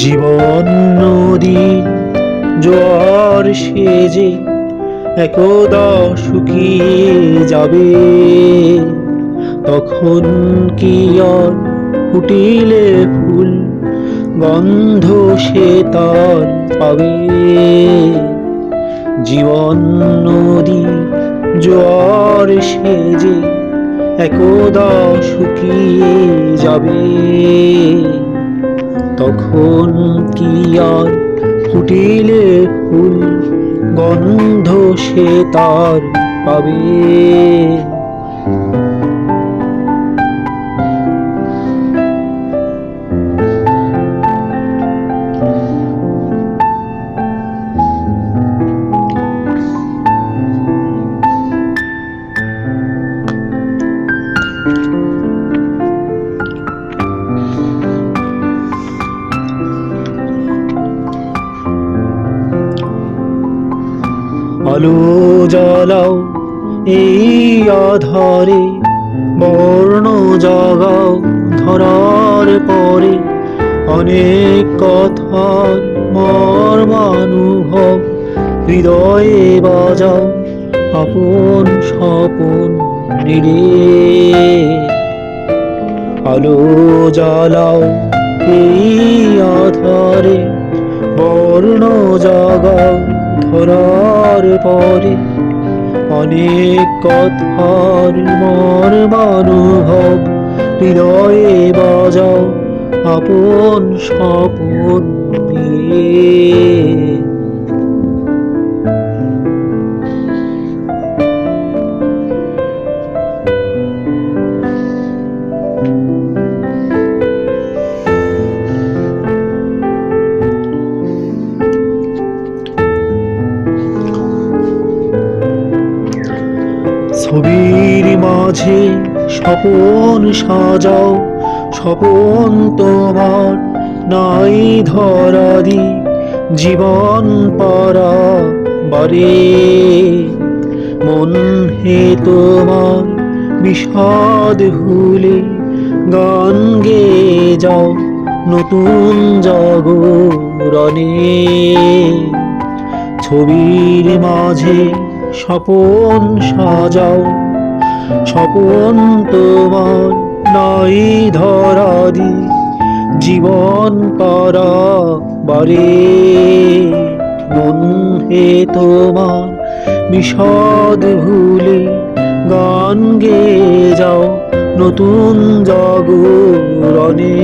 জীবন নদী জোয়ার সেজে একদা শুকিয়ে যাবে, তখন কি আর ফুটিলে ফুল গন্ধ সে তার পাবে। জীবন নদী জোয়ার সেজে একদা শুকিয়ে যাবে, তখন কি আর ফুটিলে ফুল গন্ধ সে তার পাবে। আলো জ্বালাও এই আধারে, বর্ণ জাগাও ধরার পরে, অনেক কথার মর্মানুভব হৃদয়ে বাজাও আপন স্বপন নিরে। আলো জ্বালাও এই আধারে, বর্ণ জাগাও ধরার পরে, অনেক কথার মর্মানুভব হৃদয়ে বাজাও আপন স্বপন নিয়ে। ছবির মাঝে স্বপন সাজাও, স্বপন তোমার নাই ধরাদি জীবন পারা বারে। মন হে তোমার বিষাদ ভুলে গান গেয়ে যাও নতুন জাগরণে। ছবির মাঝে স্বপন সাজাও, স্বপন তোমার নাই ধরাদি জীবন পারা বারে। মন হে তোমার বিষাদ ভুলে গান গেয়ে যাও নতুন জাগরণে।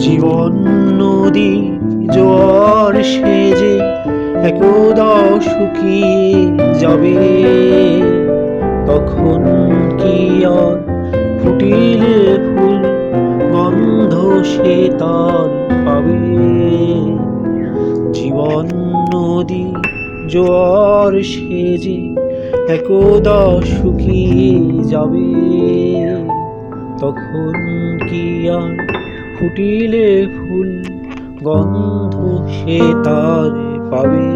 জীবন নদী জোয়ার সেজে একদা শুকিয়ে যাবে, তখন কি আর ফুটিলে ফুল গন্ধ সে তার পাবে। জীবন নদী জোয়ার সেজে একদা শুকিয়ে যাবে, তখন কি আর ফুটিলে ফুল গন্ধ সে তার পাবে।